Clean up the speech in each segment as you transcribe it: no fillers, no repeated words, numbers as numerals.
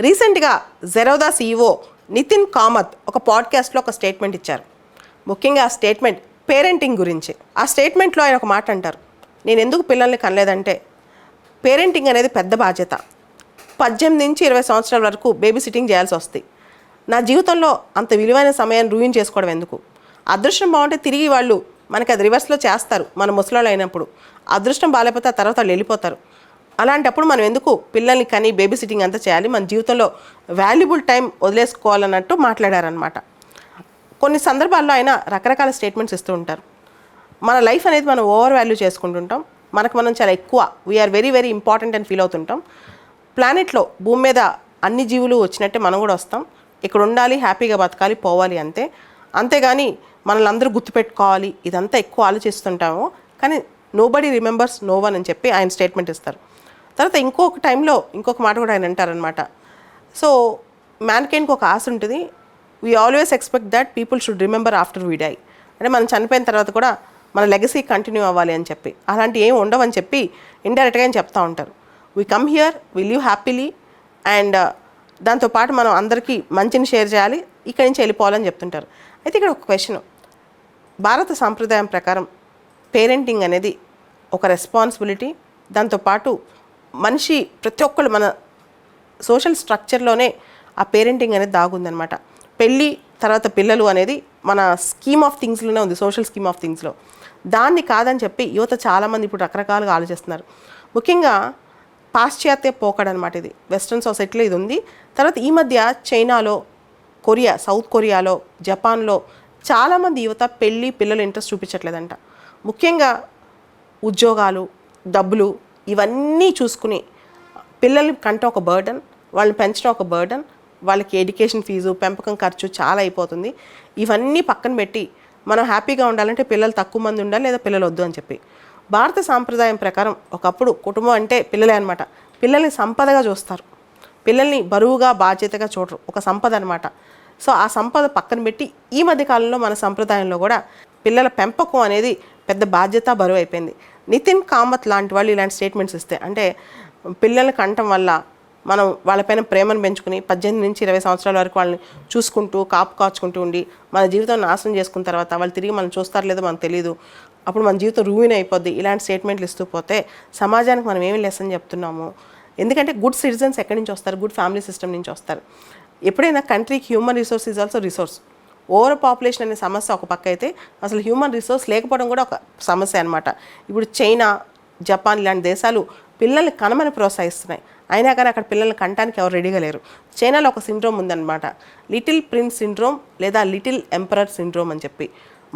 రీసెంట్గా జెరోదా CEO నితిన్ కామత్ ఒక పాడ్కాస్ట్లో ఒక స్టేట్మెంట్ ఇచ్చారు. ముఖ్యంగా ఆ స్టేట్మెంట్ పేరెంటింగ్ గురించి. ఆ స్టేట్మెంట్లో ఆయన ఒక మాట అంటారు, నేను ఎందుకు పిల్లల్ని కనలేదంటే పేరెంటింగ్ అనేది పెద్ద బాధ్యత. 18 నుంచి 20 సంవత్సరాల వరకు బేబీ సిట్టింగ్ చేయాల్సి వస్తుంది. నా జీవితంలో అంత విలువైన సమయాన్ని రూయిన్ చేసుకోవడం ఎందుకు? అదృష్టం బాగుంటే తిరిగి వాళ్ళు మనకి అది రివర్స్లో చేస్తారు. మన ముసలాళ్ళు అయినప్పుడు అదృష్టం బాగాలేకపోతే ఆ తర్వాత వాళ్ళు వెళ్ళిపోతారు. అలాంటప్పుడు మనం ఎందుకు పిల్లల్ని కని బేబీ సిట్టింగ్ అంతా చేయాలి? మన జీవితంలో వాల్యుబుల్ టైం వదిలేసుకోవాలన్నట్టు మాట్లాడారనమాట. కొన్ని సందర్భాల్లో ఆయన రకరకాల స్టేట్మెంట్స్ ఇస్తూ ఉంటారు. మన లైఫ్ అనేది మనం ఓవర్ వాల్యూ చేసుకుంటుంటాం. మనకు మనం చాలా ఎక్కువ వీఆర్ వెరీ వెరీ ఇంపార్టెంట్ అని ఫీల్ అవుతుంటాం. ప్లానెట్లో భూమి మీద అన్ని జీవులు వచ్చినట్టే మనం కూడా వస్తాం. ఇక్కడ ఉండాలి, హ్యాపీగా బతకాలి, పోవాలి అంతే. అంతేగాని మనల్ని అందరూ గుర్తుపెట్టుకోవాలి ఇదంతా ఎక్కువ ఆలోచిస్తుంటాము. కానీ నోబడీ రిమెంబర్స్ నో వన్ అని చెప్పి ఆయన స్టేట్మెంట్ ఇస్తారు. తర్వాత ఇంకొక టైంలో ఇంకొక మాట కూడా ఆయన అంటారనమాట. సో మ్యాన్కైన్కి ఒక ఆశ ఉంటుంది, we always expect that people should remember after we die. అంటే మనం చనిపోయిన తర్వాత కూడా మన లెగసీ కంటిన్యూ అవ్వాలి అని చెప్పి, అలాంటి ఏం ఉండవని చెప్పి ఇండైరెక్ట్గా ఆయన చెప్తూ ఉంటారు. We come here, we live happily and దాంతోపాటు మనం అందరికీ మంచిని షేర్ చేయాలి, ఇక్కడి నుంచి వెళ్ళిపోవాలని చెప్తుంటారు. అయితే ఇక్కడ ఒక క్వశ్చన్, భారత సాంప్రదాయం ప్రకారం పేరెంటింగ్ అనేది ఒక రెస్పాన్సిబిలిటీ. దాంతోపాటు మనిషి ప్రతి ఒక్కళ్ళు మన సోషల్ స్ట్రక్చర్లోనే ఆ పేరెంటింగ్ అనేది దాగుందనమాట. పెళ్ళి తర్వాత పిల్లలు అనేది మన స్కీమ్ ఆఫ్ థింగ్స్లోనే ఉంది, సోషల్ స్కీమ్ ఆఫ్ థింగ్స్లో. దాన్ని కాదని చెప్పి యువత చాలామంది ఇప్పుడు రకరకాలుగా ఆలోచిస్తున్నారు. ముఖ్యంగా పాశ్చాత్య పోకడనమాట ఇది. వెస్ట్రన్ సొసైటీలో ఇది ఉంది. తర్వాత ఈ మధ్య చైనాలో, కొరియా, సౌత్ కొరియాలో, జపాన్లో చాలామంది యువత పెళ్ళి పిల్లలు ఇంట్రెస్ట్ చూపించట్లేదంట. ముఖ్యంగా ఉద్యోగాలు, డబ్బులు ఇవన్నీ చూసుకుని పిల్లల్ని కంటే ఒక బర్డన్, వాళ్ళని పెంచడం ఒక బర్డన్, వాళ్ళకి ఎడ్యుకేషన్ ఫీజు, పెంపకం ఖర్చు చాలా అయిపోతుంది. ఇవన్నీ పక్కన పెట్టి మనం హ్యాపీగా ఉండాలంటే పిల్లలు తక్కువ మంది ఉండాలి, లేదా పిల్లలు వద్దు అని చెప్పి. భారత సాంప్రదాయం ప్రకారం ఒకప్పుడు కుటుంబం అంటే పిల్లలే అనమాట. పిల్లల్ని సంపదగా చూస్తారు, పిల్లల్ని బరువుగా బాధ్యతగా చూడరు, ఒక సంపద అనమాట. సో ఆ సంపద పక్కన పెట్టి ఈ మధ్య కాలంలో మన సంప్రదాయంలో కూడా పిల్లల పెంపకం అనేది పెద్ద బాధ్యత, బరువు అయిపోయింది. నితిన్ కామత్ లాంటి వాళ్ళు ఇలాంటి స్టేట్మెంట్స్ ఇస్తే, అంటే పిల్లల్ని కంటం వల్ల మనం వాళ్ళపైన ప్రేమను పెంచుకుని 18 నుంచి 20 సంవత్సరాల వరకు వాళ్ళని చూసుకుంటూ కాపు కాచుకుంటూ ఉండి మన జీవితం నాశనం చేసుకున్న తర్వాత వాళ్ళు తిరిగి మనం చూస్తారో లేదో మనకు తెలియదు, అప్పుడు మన జీవితం రూయిన్ అయిపోద్ది. ఇలాంటి స్టేట్మెంట్లు ఇస్తూ పోతే సమాజానికి మనం ఏమి లెసన్ చెప్తున్నాము? ఎందుకంటే గుడ్ సిటిజన్స్ ఎక్కడి నుంచి వస్తారు? గుడ్ ఫ్యామిలీ సిస్టమ్ నుంచి వస్తారు. ఎప్పుడైనా కంట్రీకి human resource is also resource. Over population అనే సమస్య ఒక పక్క అయితే, అసలు హ్యూమన్ రిసోర్స్ లేకపోవడం కూడా ఒక సమస్య అనమాట. ఇప్పుడు చైనా, జపాన్ ఇలాంటి దేశాలు పిల్లల్ని కనమని ప్రోత్సహిస్తున్నాయి. అయినా కానీ అక్కడ పిల్లల్ని కంటానికి ఎవరు రెడీగా లేరు. చైనాలో ఒక సిండ్రోమ్ ఉందన్నమాట, లిటిల్ ప్రిన్స్ సిండ్రోమ్ లేదా లిటిల్ ఎంపరర్ సిండ్రోమ్ అని చెప్పి.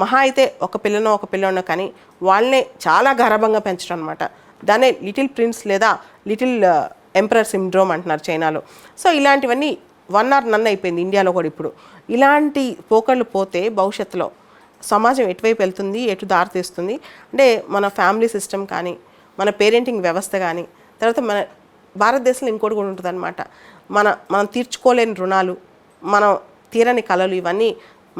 మహా అయితే ఒక పిల్లనో కానీ వాళ్ళనే చాలా గారాబంగా పెంచడం అనమాట. దాన్నే లిటిల్ ప్రిన్స్ లేదా లిటిల్ ఎంపరర్ సిండ్రోమ్ అంటున్నారు చైనాలో. సో ఇలాంటివన్నీ వన్ ఆర్ నన్ అయిపోయింది ఇండియాలో కూడా. ఇప్పుడు ఇలాంటి పోకళ్ళు పోతే భవిష్యత్తులో సమాజం ఎటువైపు వెళ్తుంది, ఎటు దారి తీస్తుంది అంటే మన ఫ్యామిలీ సిస్టమ్ కానీ, మన పేరెంటింగ్ వ్యవస్థ కానీ, తర్వాత మన భారతదేశంలో ఇంకోటి కూడా ఉంటుంది అనమాట, మనం తీర్చుకోలేని రుణాలు, మనం తీరని కళలు, ఇవన్నీ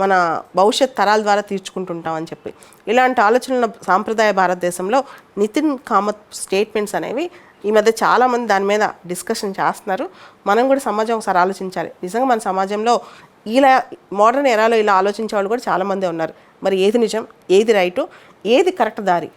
మన భవిష్యత్ తరాల ద్వారా తీర్చుకుంటుంటామని చెప్పి ఇలాంటి ఆలోచనల సాంప్రదాయ భారతదేశంలో నితిన్ కామత్ స్టేట్మెంట్స్ అనేవి ఈ మధ్య చాలామంది దాని మీద డిస్కషన్ చేస్తున్నారు. మనం కూడా సమాజం ఒకసారి ఆలోచించాలి. నిజంగా మన సమాజంలో ఇలా మోడర్న్ ఎరాలో ఇలా ఆలోచించే వాళ్ళు కూడా చాలామంది ఉన్నారు. మరి ఏది నిజం, ఏది రైటు, ఏది కరెక్ట్ దారి?